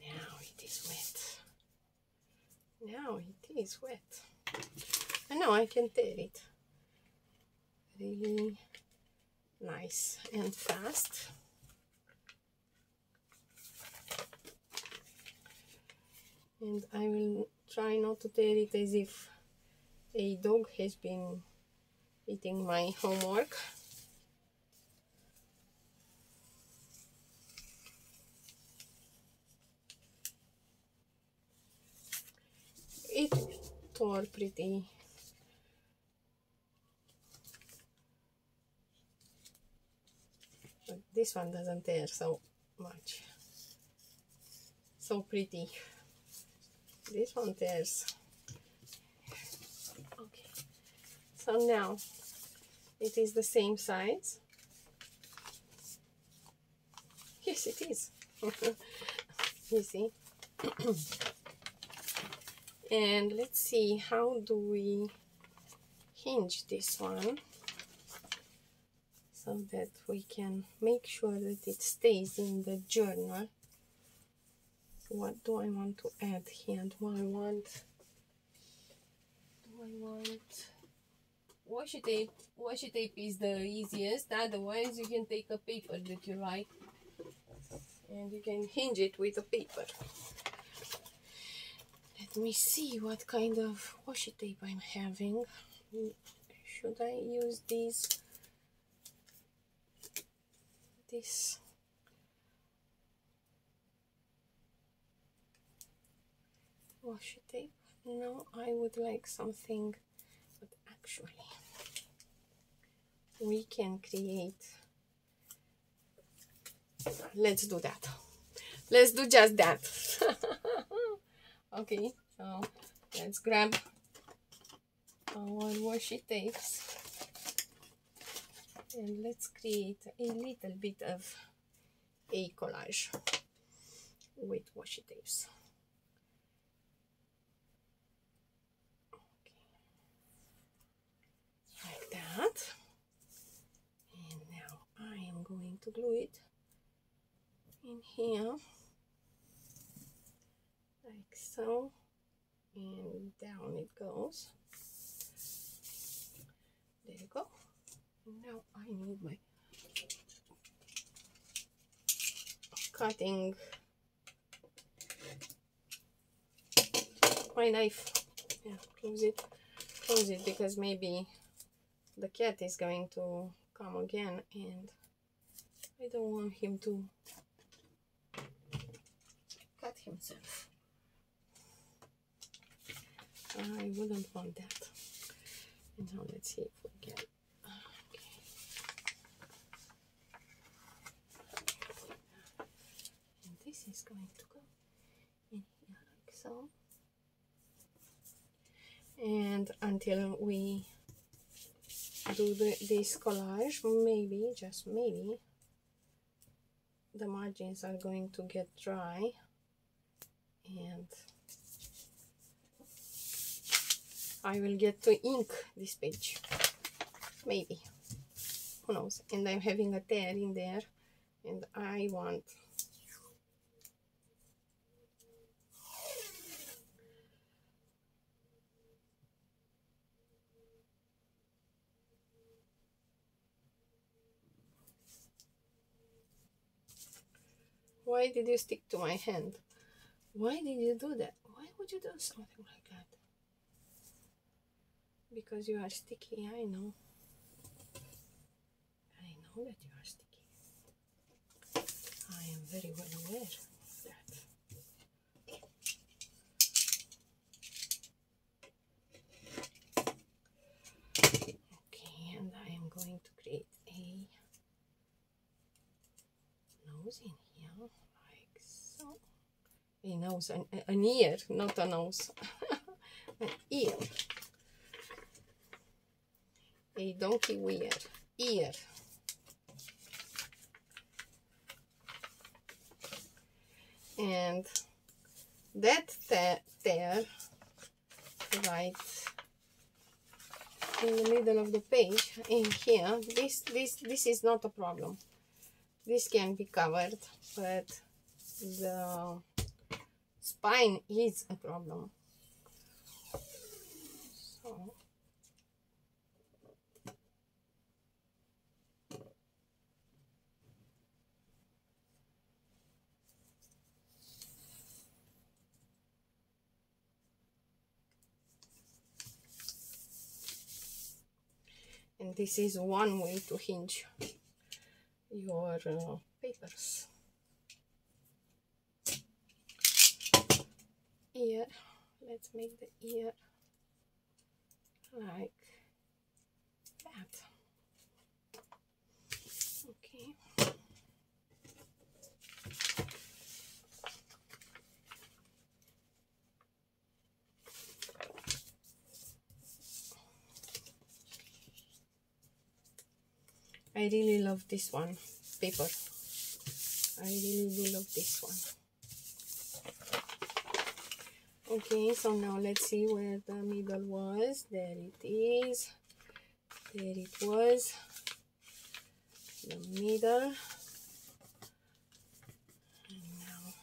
A: Now it is wet. Now it is wet. And now I can tear it really nice and fast. And I will try not to tear it as if a dog has been eating my homework. It tore pretty. But this one doesn't tear so much. So pretty. This one tears. Okay. So now it is the same size. Yes, it is. You see? And let's see, how do we hinge this one so that we can make sure that it stays in the journal. What do I want to add here? Do I want washi tape? Washi tape is the easiest. Otherwise, you can take a paper that you like and you can hinge it with a paper. Let me see what kind of washi tape I'm having. Should I use this washi tape? No, I would like something, but actually we can create. Let's do that. Let's do just that. Okay, so let's grab our washi tapes and let's create a little bit of a collage with washi tapes. Okay. Like that. And now I am going to glue it in here, like so, and down it goes. There you go. Now I need my knife. Yeah, close it, because maybe the cat is going to come again and I don't want him to cut himself. I wouldn't want that. And now let's see if we can. Okay. And this is going to go in here like so. And until we do this collage, maybe, just maybe, the margins are going to get dry, and I will get to ink this page, maybe, who knows. And I'm having a tear in there, and I want why did you stick to my hand? Why did you do that? Why would you do something like that? Because you are sticky, I know. I know that you are sticky. I am very well aware of that. Okay, and I am going to create a nose in here, like so. A nose, an ear, not a nose. An ear. A donkey ear. And that tear right in the middle of the page, in here, this is not a problem. This can be covered, but the spine is a problem. So and this is one way to hinge your papers. Ear, let's make the ear like that. Okay. I really love this one paper. I really do love this one. Okay, so now let's see where the middle was. There it is. There it was. The middle. And now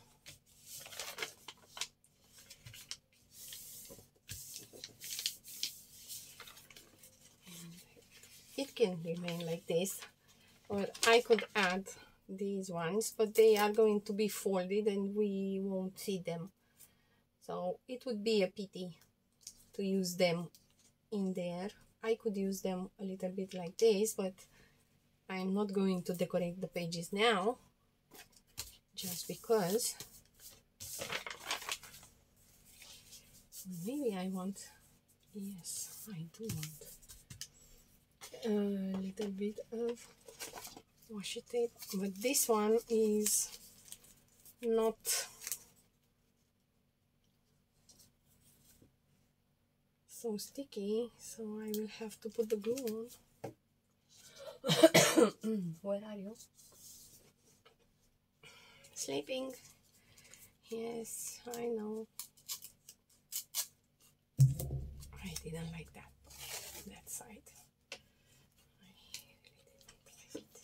A: it can remain like this, or I could add these ones, but they are going to be folded and we won't see them, so it would be a pity to use them in there. I could use them a little bit like this, but I'm not going to decorate the pages now, just because maybe I want, yes, I do want a little bit of washi tape, but this one is not so sticky, so I will have to put the glue on. Where are you? Sleeping? Yes, I know. I didn't like that side. I really didn't like it.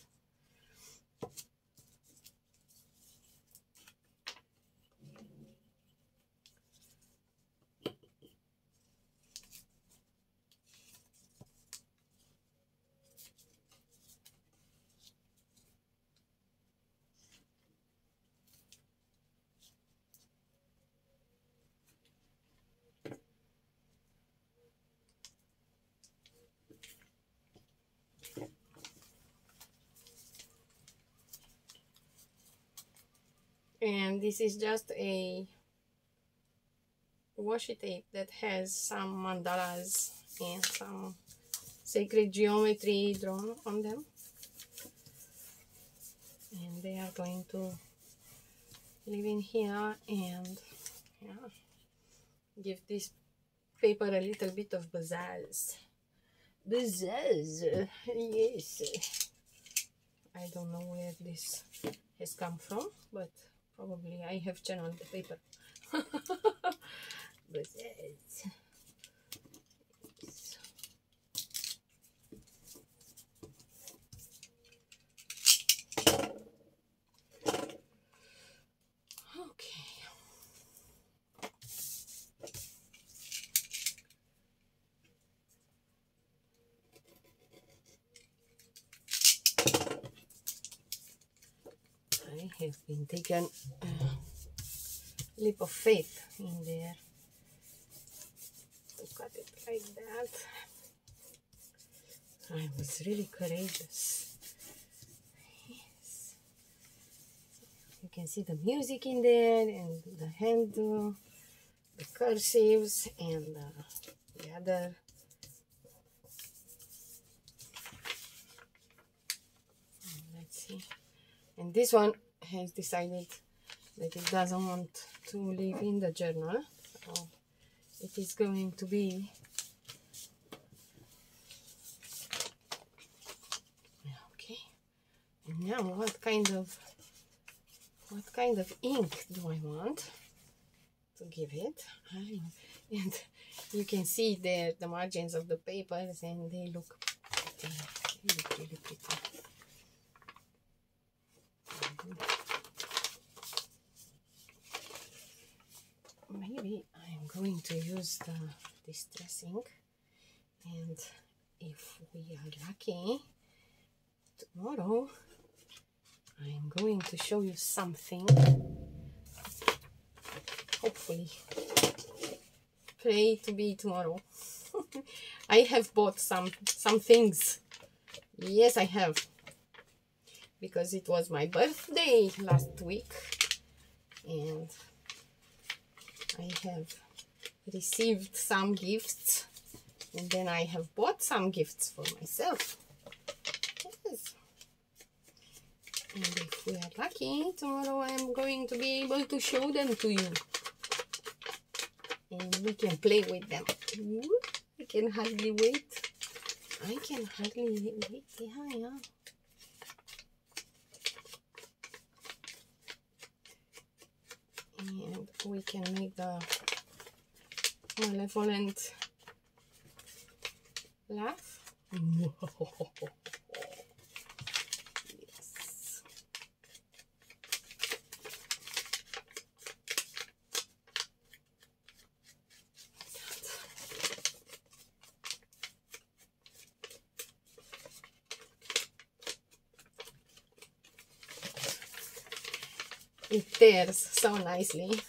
A: And this is just a washi tape that has some mandalas and some sacred geometry drawn on them, and they are going to live in here and give this paper a little bit of pizzazz. Yes. I don't know where this has come from, but probably I have channeled the paper. Pizzazz. have been taken a leap of faith in there to cut it like that. I was really courageous. Yes. You can see the music in there and the hand, the cursives and the other. Let's see. And this one has decided that it doesn't want to live in the journal, so it is going to be okay. And now what kind of ink do I want to give it? And you can see there the margins of the papers, and they look pretty. They look really pretty. Maybe I'm going to use the distress ink, and if we are lucky, tomorrow I'm going to show you something. Hopefully, pray to be tomorrow. I have bought some things. Yes, I have, because it was my birthday last week, and I have received some gifts, and then I have bought some gifts for myself. Yes. And if we are lucky, tomorrow I am going to be able to show them to you. And we can play with them. Ooh, I can hardly wait. I can hardly wait. Yeah. And we can make the malevolent laugh. Yes. It tears so nicely.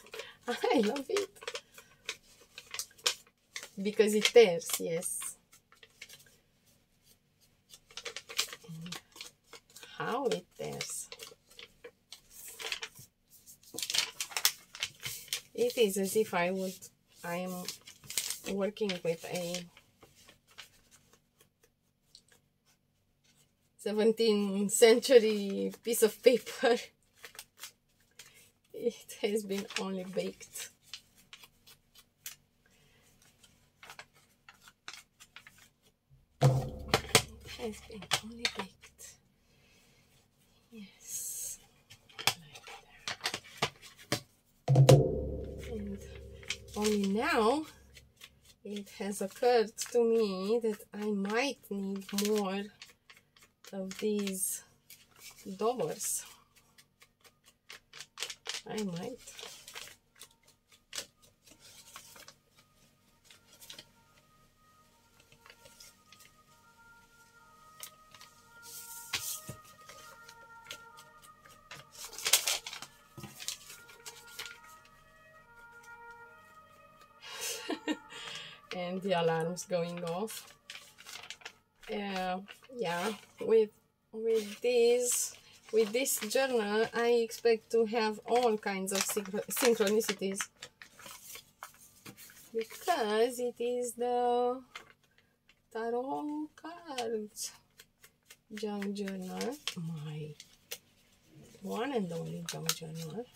A: I love it because it tears. Yes. And how it tears. It is as if I am working with a 17th century piece of paper. It has been only baked. It has been only baked. Yes. Like that. And only now it has occurred to me that I might need more of these daubers. I might. And the alarm's going off. Yeah, with this journal, I expect to have all kinds of synchronicities, because it is the tarot cards junk journal, my one and only junk journal.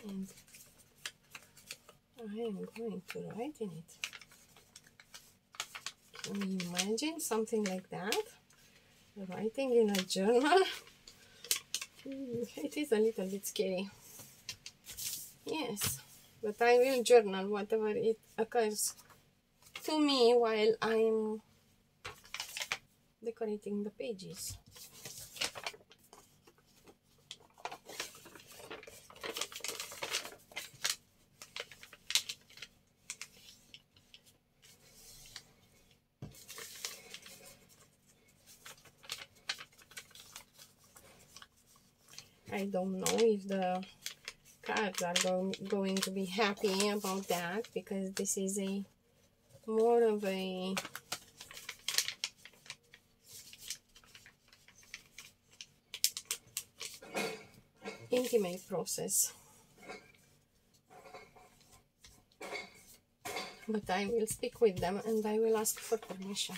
A: And I am going to write in it. Can you imagine something like that? Writing in a journal? It is a little bit scary. Yes, but I will journal whatever it occurs to me while I'm decorating the pages. I don't know if the cards are going to be happy about that, because this is a more of a intimate process. But I will speak with them and I will ask for permission.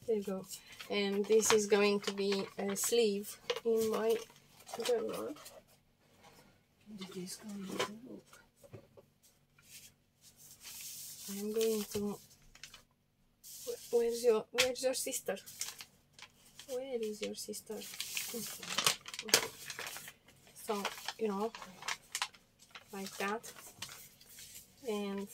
A: There you go. And this is going to be a sleeve in my journal. It is going to look. I'm going to. Where's your sister? Where is your sister? So, you know, like that. And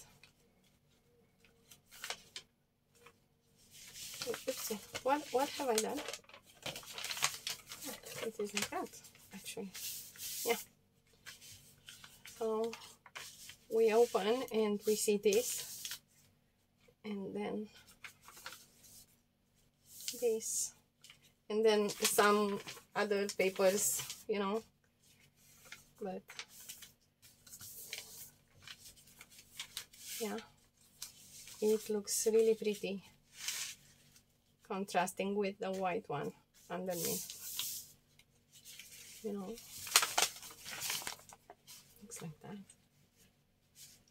A: oopsie, what have I done? It is like that, actually. Yeah. So we open and we see this, and then this, and then some other papers, you know. But yeah, it looks really pretty, contrasting with the white one underneath, you know. Looks like that.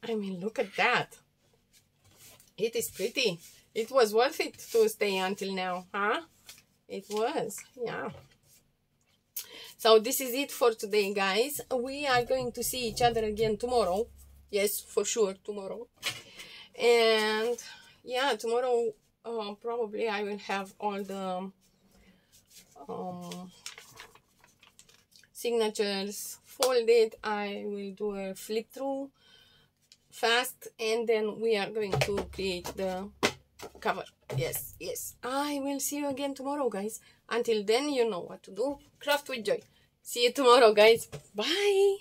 A: I mean, look at that. It is pretty. It was worth it to stay until now, huh? It was, yeah. So this is it for today, guys. We are going to see each other again tomorrow. Yes, for sure, tomorrow. And yeah, tomorrow probably I will have all the signatures folded. I will do a flip through fast, and then we are going to create the cover. Yes, yes. I will see you again tomorrow, guys. Until then, you know what to do. Craft with joy. See you tomorrow, guys. Bye.